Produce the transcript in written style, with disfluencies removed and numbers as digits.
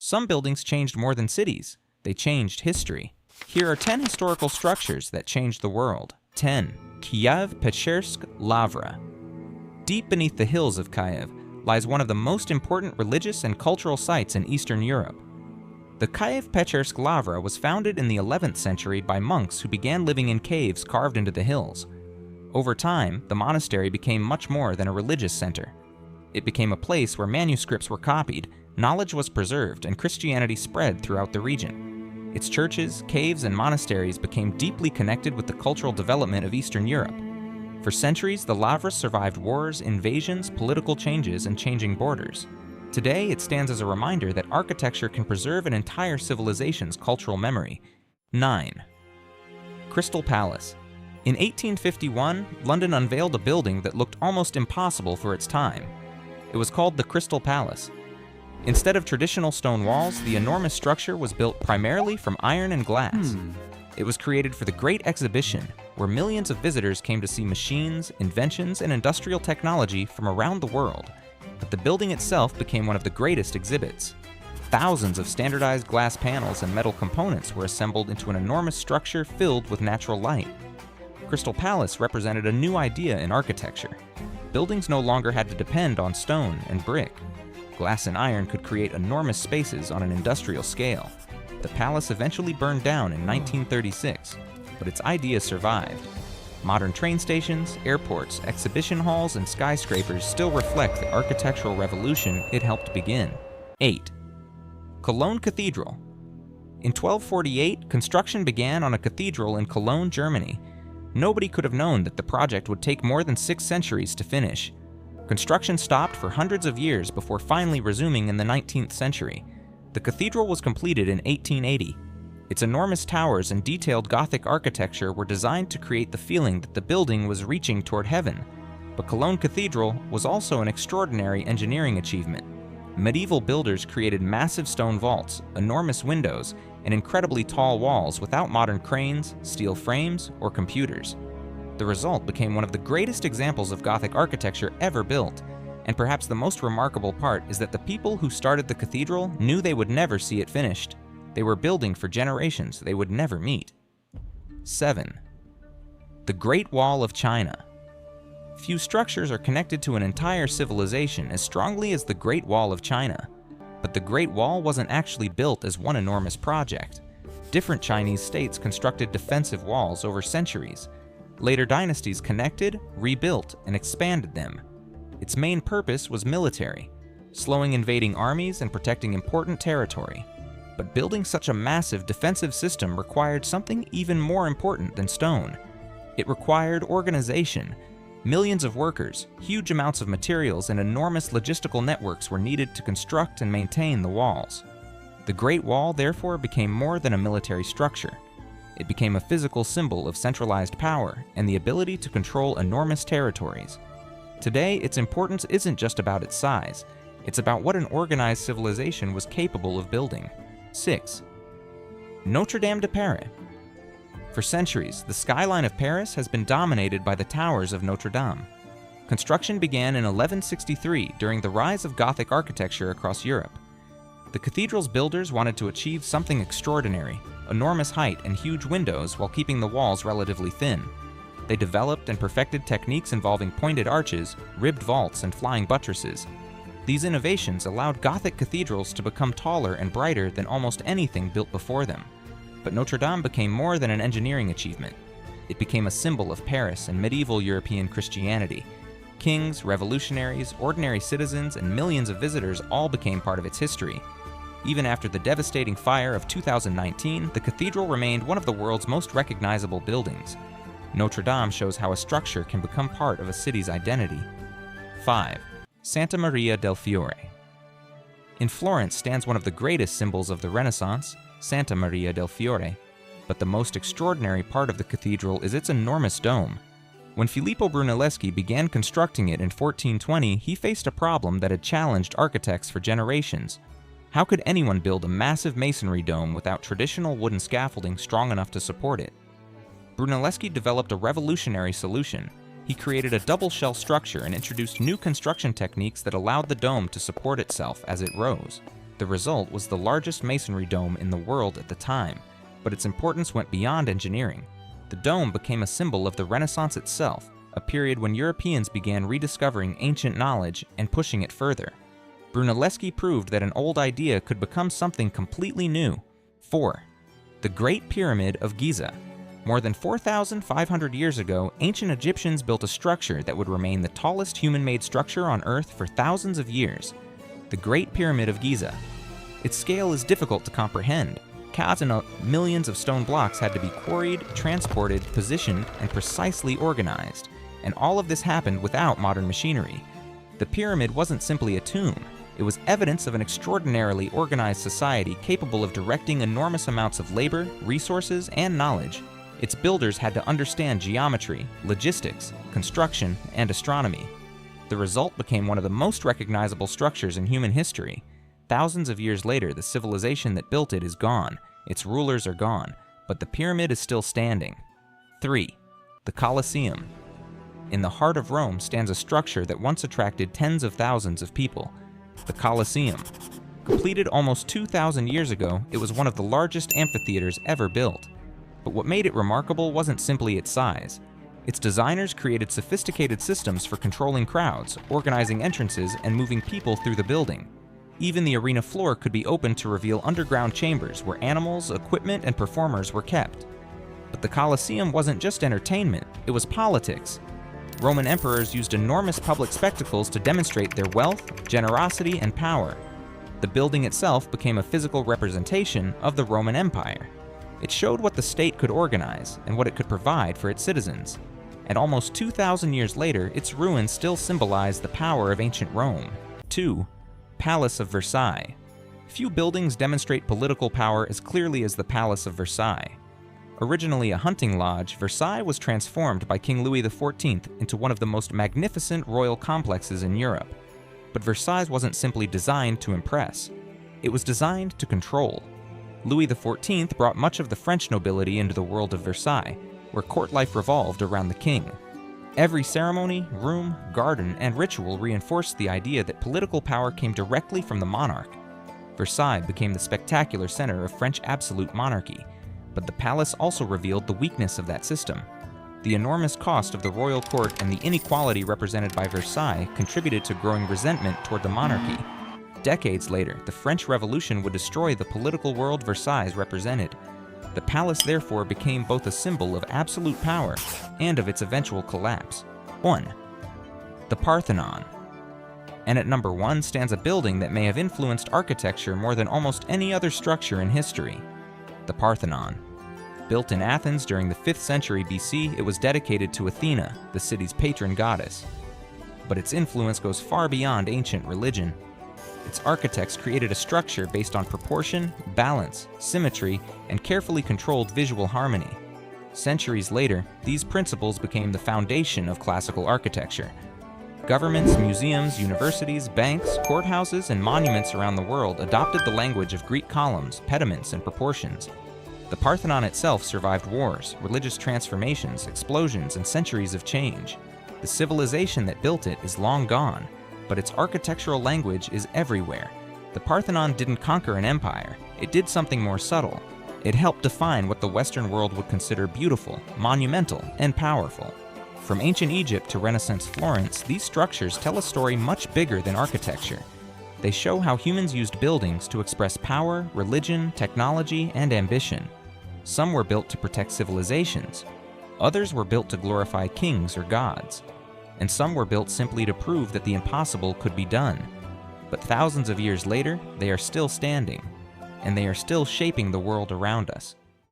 Some buildings changed more than cities. They changed history. Here are 10 historical structures that changed the world. 10. Kyiv-Pechersk Lavra. Deep beneath the hills of Kyiv lies one of the most important religious and cultural sites in Eastern Europe. The Kyiv-Pechersk Lavra was founded in the 11th century by monks who began living in caves carved into the hills. Over time, the monastery became much more than a religious center. It became a place where manuscripts were copied, knowledge was preserved, and Christianity spread throughout the region. Its churches, caves, and monasteries became deeply connected with the cultural development of Eastern Europe. For centuries, the Lavra survived wars, invasions, political changes, and changing borders. Today, it stands as a reminder that architecture can preserve an entire civilization's cultural memory. 9. Crystal Palace. In 1851, London unveiled a building that looked almost impossible for its time. It was called the Crystal Palace. Instead of traditional stone walls, the enormous structure was built primarily from iron and glass. It was created for the Great Exhibition, where millions of visitors came to see machines, inventions, and industrial technology from around the world. But the building itself became one of the greatest exhibits. Thousands of standardized glass panels and metal components were assembled into an enormous structure filled with natural light. Crystal Palace represented a new idea in architecture. Buildings no longer had to depend on stone and brick. Glass and iron could create enormous spaces on an industrial scale. The palace eventually burned down in 1936, but its idea survived. Modern train stations, airports, exhibition halls, and skyscrapers still reflect the architectural revolution it helped begin. 8. Cologne Cathedral. In 1248, construction began on a cathedral in Cologne, Germany. Nobody could have known that the project would take more than 6 centuries to finish. Construction stopped for hundreds of years before finally resuming in the 19th century. The cathedral was completed in 1880. Its enormous towers and detailed Gothic architecture were designed to create the feeling that the building was reaching toward heaven. But Cologne Cathedral was also an extraordinary engineering achievement. Medieval builders created massive stone vaults, enormous windows, and incredibly tall walls without modern cranes, steel frames, or computers. The result became one of the greatest examples of Gothic architecture ever built, and perhaps the most remarkable part is that the people who started the cathedral knew they would never see it finished. They were building for generations they would never meet. 7. The Great Wall of China. Few structures are connected to an entire civilization as strongly as the Great Wall of China. But the Great Wall wasn't actually built as one enormous project. Different Chinese states constructed defensive walls over centuries. Later dynasties connected, rebuilt, and expanded them. Its main purpose was military, slowing invading armies and protecting important territory. But building such a massive defensive system required something even more important than stone. It required organization. Millions of workers, huge amounts of materials, and enormous logistical networks were needed to construct and maintain the walls. The Great Wall therefore became more than a military structure. It became a physical symbol of centralized power and the ability to control enormous territories. Today, its importance isn't just about its size. It's about what an organized civilization was capable of building. 6. Notre Dame de Paris. For centuries, the skyline of Paris has been dominated by the towers of Notre Dame. Construction began in 1163 during the rise of Gothic architecture across Europe. The cathedral's builders wanted to achieve something extraordinary, enormous height and huge windows while keeping the walls relatively thin. They developed and perfected techniques involving pointed arches, ribbed vaults, and flying buttresses. These innovations allowed Gothic cathedrals to become taller and brighter than almost anything built before them. But Notre Dame became more than an engineering achievement. It became a symbol of Paris and medieval European Christianity. Kings, revolutionaries, ordinary citizens, and millions of visitors all became part of its history. Even after the devastating fire of 2019, the cathedral remained one of the world's most recognizable buildings. Notre Dame shows how a structure can become part of a city's identity. 5. Santa Maria del Fiore. In Florence stands one of the greatest symbols of the Renaissance, Santa Maria del Fiore. But the most extraordinary part of the cathedral is its enormous dome. When Filippo Brunelleschi began constructing it in 1420, he faced a problem that had challenged architects for generations. How could anyone build a massive masonry dome without traditional wooden scaffolding strong enough to support it? Brunelleschi developed a revolutionary solution. He created a double shell structure and introduced new construction techniques that allowed the dome to support itself as it rose. The result was the largest masonry dome in the world at the time, but its importance went beyond engineering. The dome became a symbol of the Renaissance itself, a period when Europeans began rediscovering ancient knowledge and pushing it further. Brunelleschi proved that an old idea could become something completely new. 4. The Great Pyramid of Giza. More than 4,500 years ago, ancient Egyptians built a structure that would remain the tallest human-made structure on Earth for thousands of years. The Great Pyramid of Giza. Its scale is difficult to comprehend. Millions of stone blocks had to be quarried, transported, positioned, and precisely organized. And all of this happened without modern machinery. The pyramid wasn't simply a tomb. It was evidence of an extraordinarily organized society capable of directing enormous amounts of labor, resources, and knowledge. Its builders had to understand geometry, logistics, construction, and astronomy. The result became one of the most recognizable structures in human history. Thousands of years later, the civilization that built it is gone, its rulers are gone, but the pyramid is still standing. 3. The Colosseum. In the heart of Rome stands a structure that once attracted tens of thousands of people. The Colosseum. Completed almost 2,000 years ago, it was one of the largest amphitheaters ever built. But what made it remarkable wasn't simply its size. Its designers created sophisticated systems for controlling crowds, organizing entrances, and moving people through the building. Even the arena floor could be opened to reveal underground chambers where animals, equipment, and performers were kept. But the Colosseum wasn't just entertainment, it was politics. Roman emperors used enormous public spectacles to demonstrate their wealth, generosity, and power. The building itself became a physical representation of the Roman Empire. It showed what the state could organize and what it could provide for its citizens. And almost 2,000 years later, its ruins still symbolize the power of ancient Rome. 2. Palace of Versailles. Few buildings demonstrate political power as clearly as the Palace of Versailles. Originally a hunting lodge, Versailles was transformed by King Louis XIV into one of the most magnificent royal complexes in Europe. But Versailles wasn't simply designed to impress. It was designed to control. Louis XIV brought much of the French nobility into the world of Versailles, where court life revolved around the king. Every ceremony, room, garden, and ritual reinforced the idea that political power came directly from the monarch. Versailles became the spectacular center of French absolute monarchy, but the palace also revealed the weakness of that system. The enormous cost of the royal court and the inequality represented by Versailles contributed to growing resentment toward the monarchy. Decades later, the French Revolution would destroy the political world Versailles represented. The palace therefore became both a symbol of absolute power and of its eventual collapse. 1. The Parthenon. And at number 1 stands a building that may have influenced architecture more than almost any other structure in history. The Parthenon. Built in Athens during the 5th century BC, it was dedicated to Athena, the city's patron goddess. But its influence goes far beyond ancient religion. Its architects created a structure based on proportion, balance, symmetry, and carefully controlled visual harmony. Centuries later, these principles became the foundation of classical architecture. Governments, museums, universities, banks, courthouses, and monuments around the world adopted the language of Greek columns, pediments, and proportions. The Parthenon itself survived wars, religious transformations, explosions, and centuries of change. The civilization that built it is long gone, but its architectural language is everywhere. The Parthenon didn't conquer an empire, it did something more subtle. It helped define what the Western world would consider beautiful, monumental, and powerful. From ancient Egypt to Renaissance Florence, these structures tell a story much bigger than architecture. They show how humans used buildings to express power, religion, technology, and ambition. Some were built to protect civilizations. Others were built to glorify kings or gods. And some were built simply to prove that the impossible could be done. But thousands of years later, they are still standing, and they are still shaping the world around us.